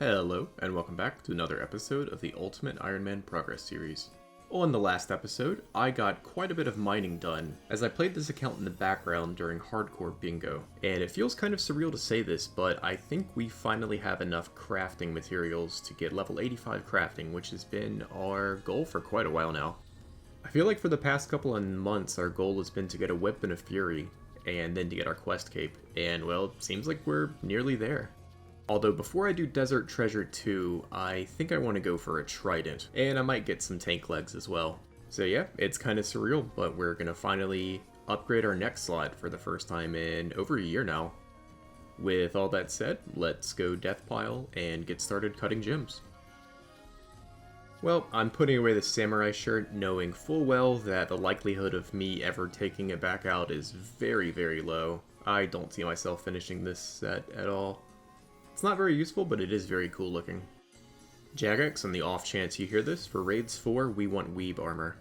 Hello, and welcome back to another episode of the Ultimate Iron Man Progress Series. On the last episode, I got quite a bit of mining done, as I played this account in the background during hardcore bingo. And it feels kind of surreal to say this, but I think we finally have enough crafting materials to get level 85 crafting, which has been our goal for quite a while now. I feel like for the past couple of months, our goal has been to get a whip and a fury, and then to get our quest cape, and well, it seems like we're nearly there. Although before I do Desert Treasure 2, I think I want to go for a Trident, and I might get some tank legs as well. So yeah, it's kind of surreal, but we're going to finally upgrade our next slot for the first time in over a year now. With all that said, let's go Death Pile and get started cutting gems. Well, I'm putting away the samurai shirt knowing full well that the likelihood of me ever taking it back out is very, very low. I don't see myself finishing this set at all. It's not very useful, but it is very cool looking. Jagex, on the off chance you hear this, for Raids 4, we want Weeb armor.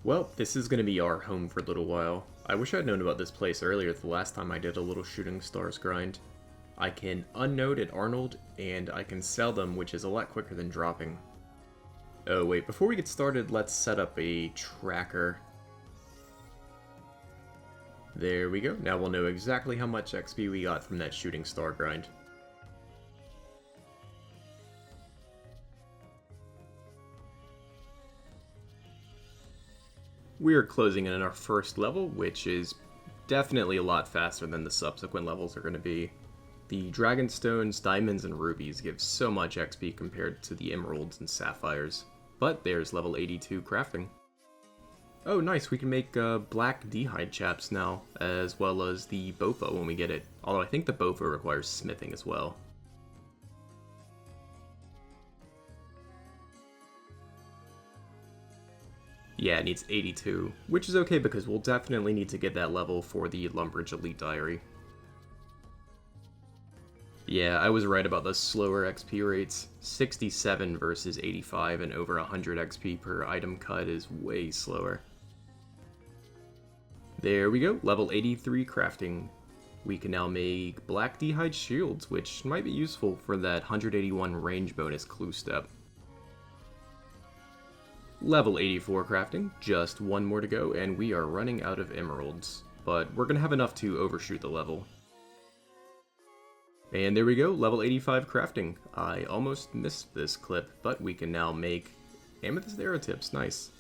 Well, this is going to be our home for a little while. I wish I'd known about this place earlier the last time I did a little Shooting Stars grind. I can unnode at Arnold, and I can sell them, which is a lot quicker than dropping. Oh wait, before we get started, let's set up a tracker. There we go. Now we'll know exactly how much XP we got from that Shooting Star grind. We are closing in on our first level, which is definitely a lot faster than the subsequent levels are going to be. The Dragonstones, Diamonds, and Rubies give so much XP compared to the Emeralds and Sapphires. But there's level 82 crafting. Oh nice, we can make black D'hide chaps now, as well as the Bofo when we get it. Although I think the Bofo requires smithing as well. Yeah, it needs 82, which is okay because we'll definitely need to get that level for the Lumbridge Elite Diary. Yeah, I was right about the slower XP rates. 67 versus 85 and over 100 XP per item cut is way slower. There we go, level 83 crafting. We can now make black D'hide shields, which might be useful for that 181 range bonus clue step. Level 84 crafting, just one more to go, and we are running out of emeralds. But we're gonna have enough to overshoot the level. And there we go, level 85 crafting. I almost missed this clip, but we can now make amethyst arrow tips, nice.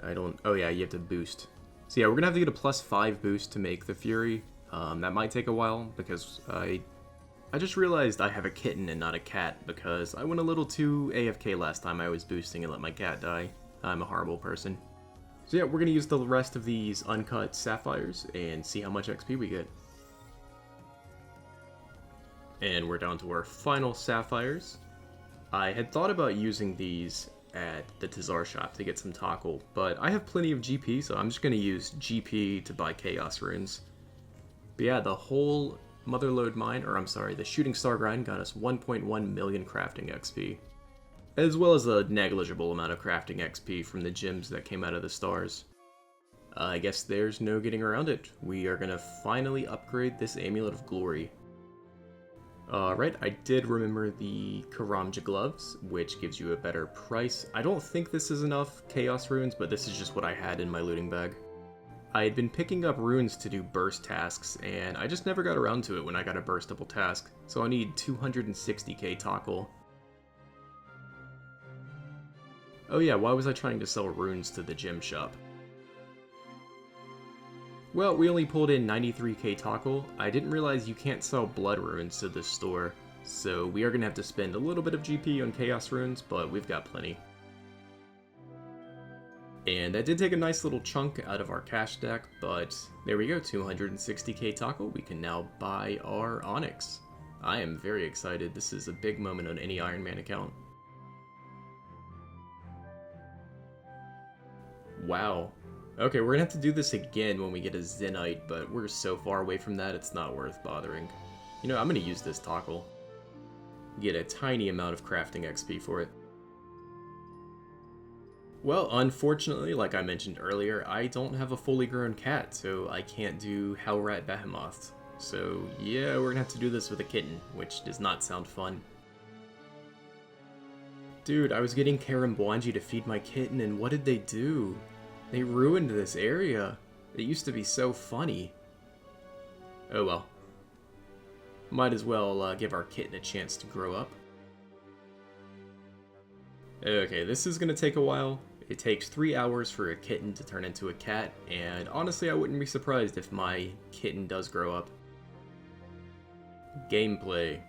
Oh yeah, you have to boost. So yeah, we're gonna have to get a +5 boost to make the Fury. That might take a while, because I just realized I have a kitten and not a cat, because I went a little too AFK last time I was boosting and let my cat die. I'm a horrible person. So yeah, we're gonna use the rest of these uncut sapphires and see how much XP we get. And we're down to our final sapphires. I had thought about using these at the Tazar shop to get some tackle, but I have plenty of GP, so I'm just going to use GP to buy Chaos Runes. But yeah, the whole Motherlode mine, the Shooting Star grind got us 1.1 million crafting XP, as well as a negligible amount of crafting XP from the gems that came out of the stars. I guess there's no getting around it. We are going to finally upgrade this Amulet of Glory. Alright, I did remember the Karamja gloves, which gives you a better price. I don't think this is enough Chaos Runes, but this is just what I had in my looting bag. I had been picking up runes to do burst tasks, and I just never got around to it when I got a burstable task, so I'll need 260k tackle. Oh yeah, why was I trying to sell runes to the gem shop? Well, we only pulled in 93k tackle. I didn't realize you can't sell blood runes to this store, so we are going to have to spend a little bit of GP on Chaos Runes, but we've got plenty. And that did take a nice little chunk out of our cash stack, but there we go, 260k tackle. We can now buy our onyx. I am very excited. This is a big moment on any Iron Man account. Wow. Okay, we're gonna have to do this again when we get a Zenite, but we're so far away from that, it's not worth bothering. You know, I'm gonna use this tackle. Get a tiny amount of crafting XP for it. Well, unfortunately, like I mentioned earlier, I don't have a fully grown cat, so I can't do Hellrat Behemoth. So yeah, we're gonna have to do this with a kitten, which does not sound fun. Dude, I was getting Karambwanji to feed my kitten, and what did they do? They ruined this area. It used to be so funny. Oh well. Might as well give our kitten a chance to grow up. Okay, this is gonna take a while. It takes 3 hours for a kitten to turn into a cat, and honestly I wouldn't be surprised if my kitten does grow up. Gameplay.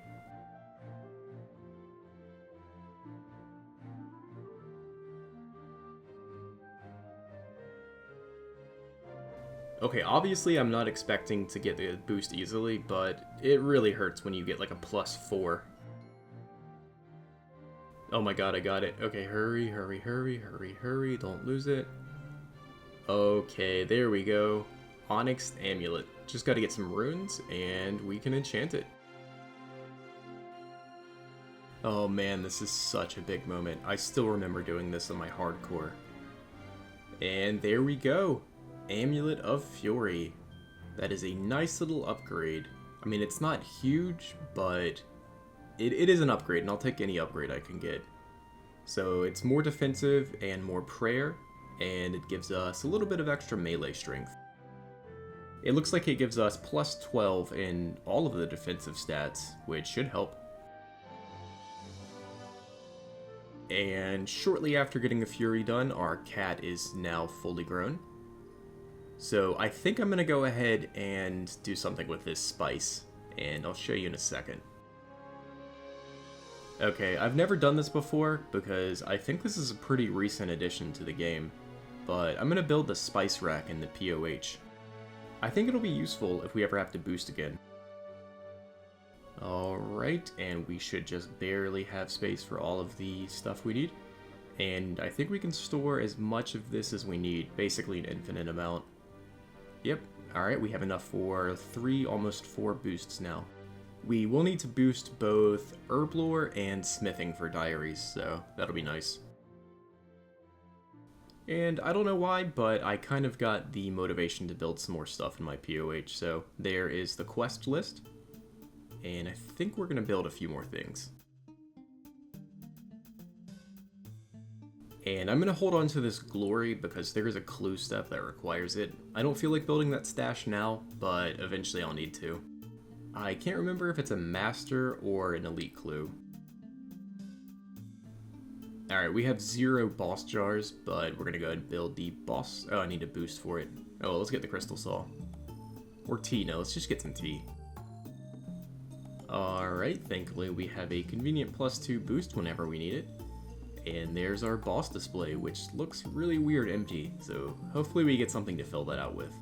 Okay, obviously I'm not expecting to get the boost easily, but it really hurts when you get like a +4. Oh my god, I got it. Okay, hurry, hurry, hurry, hurry, hurry, don't lose it. Okay, there we go. Onyx amulet. Just gotta get some runes, and we can enchant it. Oh man, this is such a big moment. I still remember doing this on my hardcore. And there we go. Amulet of Fury. That is a nice little upgrade. I mean, it's not huge, but it is an upgrade, and I'll take any upgrade I can get. So it's more defensive and more prayer, and it gives us a little bit of extra melee strength. It looks like it gives us +12 in all of the defensive stats, which should help. And shortly after getting the Fury done, our cat is now fully grown. So I think I'm going to go ahead and do something with this spice, and I'll show you in a second. Okay, I've never done this before because I think this is a pretty recent addition to the game, but I'm going to build the spice rack in the POH. I think it'll be useful if we ever have to boost again. Alright, and we should just barely have space for all of the stuff we need. And I think we can store as much of this as we need, basically an infinite amount. Yep, alright, we have enough for 3, almost 4 boosts now. We will need to boost both herblore and smithing for diaries, so that'll be nice. And I don't know why, but I kind of got the motivation to build some more stuff in my POH, so there is the quest list. And I think we're going to build a few more things. And I'm going to hold on to this glory because there is a clue step that requires it. I don't feel like building that stash now, but eventually I'll need to. I can't remember if it's a master or an elite clue. Alright, we have 0 boss jars, but we're going to go ahead and build the boss. Oh, I need a boost for it. Oh, let's get the crystal saw. Or tea. No, let's just get some tea. Alright, thankfully we have a convenient +2 boost whenever we need it. And there's our boss display, which looks really weird empty, so hopefully we get something to fill that out with.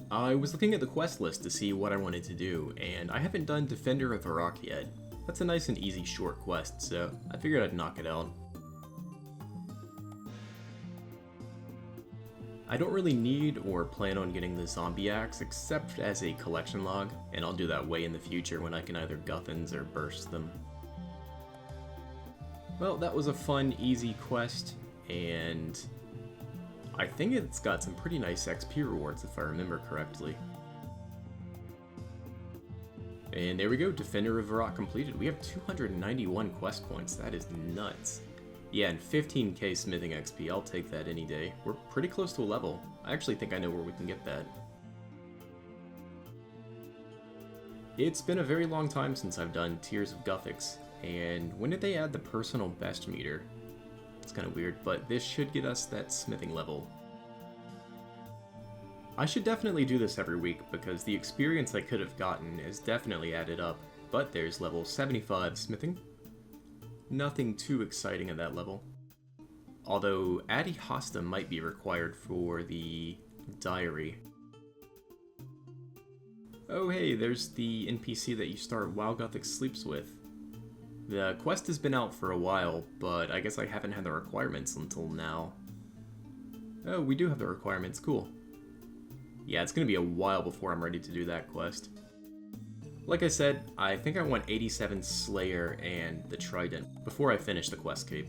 I was looking at the quest list to see what I wanted to do, and I haven't done Defender of Varrock yet. That's a nice and easy short quest, so I figured I'd knock it out. I don't really need or plan on getting the zombie axe except as a collection log, and I'll do that way in the future when I can either guffins or burst them. Well, that was a fun, easy quest, and I think it's got some pretty nice XP rewards if I remember correctly. And there we go, Defender of Varrock completed. We have 291 quest points, that is nuts. Yeah, and 15k smithing XP, I'll take that any day. We're pretty close to a level. I actually think I know where we can get that. It's been a very long time since I've done Tears of Guthix, and when did they add the personal best meter? It's kind of weird, but this should get us that smithing level. I should definitely do this every week because the experience I could have gotten is definitely added up, but there's level 75 smithing. Nothing too exciting at that level. Although Adi Hasta might be required for the diary. Oh hey, there's the NPC that you start Wild Gothic Sleeps with. The quest has been out for a while, but I guess I haven't had the requirements until now. Oh, we do have the requirements, cool. Yeah, it's gonna be a while before I'm ready to do that quest. Like I said, I think I want 87 Slayer and the Trident before I finish the quest cape.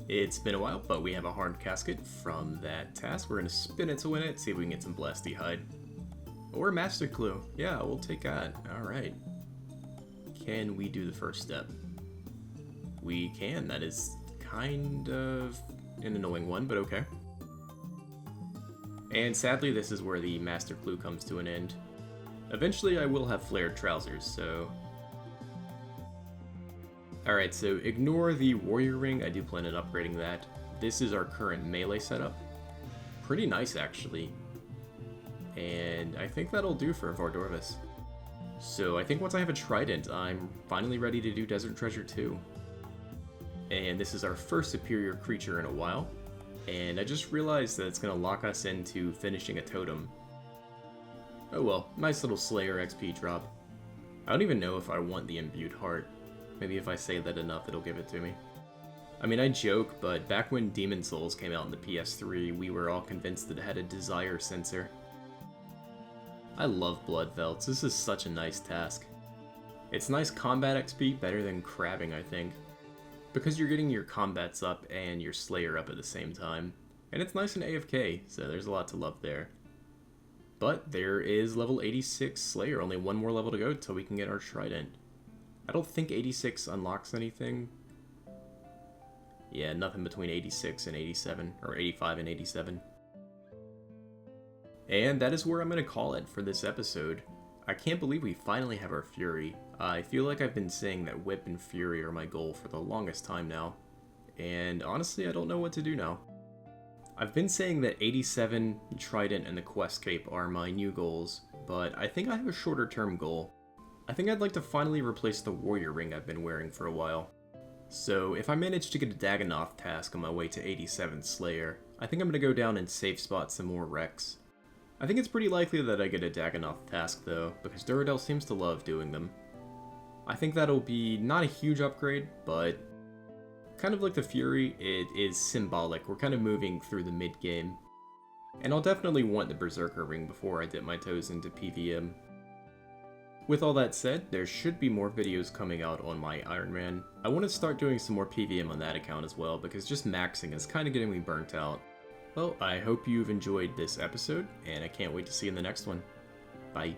It's been a while, but we have a hard casket from that task. We're going to spin it to win it, see if we can get some Blasty Hide. Or Master Clue. Yeah, we'll take that. Alright. Can we do the first step? We can. That is kind of an annoying one, but okay. And sadly, this is where the Master Clue comes to an end. Eventually, I will have flared trousers, so... Alright, so ignore the Warrior Ring. I do plan on upgrading that. This is our current melee setup. Pretty nice, actually. And I think that'll do for Vardorvis. So I think once I have a Trident, I'm finally ready to do Desert Treasure 2. And this is our first superior creature in a while. And I just realized that it's going to lock us into finishing a totem. Oh well, nice little Slayer XP drop. I don't even know if I want the Imbued Heart. Maybe if I say that enough, it'll give it to me. I mean, I joke, but back when Demon Souls came out in the PS3, we were all convinced that it had a desire sensor. I love Blood Velts. This is such a nice task. It's nice combat XP, better than crabbing, I think. Because you're getting your combats up and your Slayer up at the same time. And it's nice and AFK, so there's a lot to love there. But there is level 86 Slayer, only one more level to go until we can get our Trident. I don't think 86 unlocks anything. Yeah, nothing between 86 and 87, or 85 and 87. And that is where I'm going to call it for this episode. I can't believe we finally have our Fury. I feel like I've been saying that Whip and Fury are my goal for the longest time now. And honestly, I don't know what to do now. I've been saying that 87, Trident, and the Quest Cape are my new goals, but I think I have a shorter term goal. I think I'd like to finally replace the Warrior Ring I've been wearing for a while. So if I manage to get a Dagannoth task on my way to 87 Slayer, I think I'm going to go down and safe spot some more wrecks. I think it's pretty likely that I get a Dagannoth task though, because Duradel seems to love doing them. I think that'll be not a huge upgrade, but kind of like the Fury, it is symbolic. We're kind of moving through the mid-game. And I'll definitely want the Berserker Ring before I dip my toes into PVM. With all that said, there should be more videos coming out on my Iron Man. I want to start doing some more PVM on that account as well, because just maxing is kind of getting me burnt out. Well, I hope you've enjoyed this episode, and I can't wait to see you in the next one. Bye.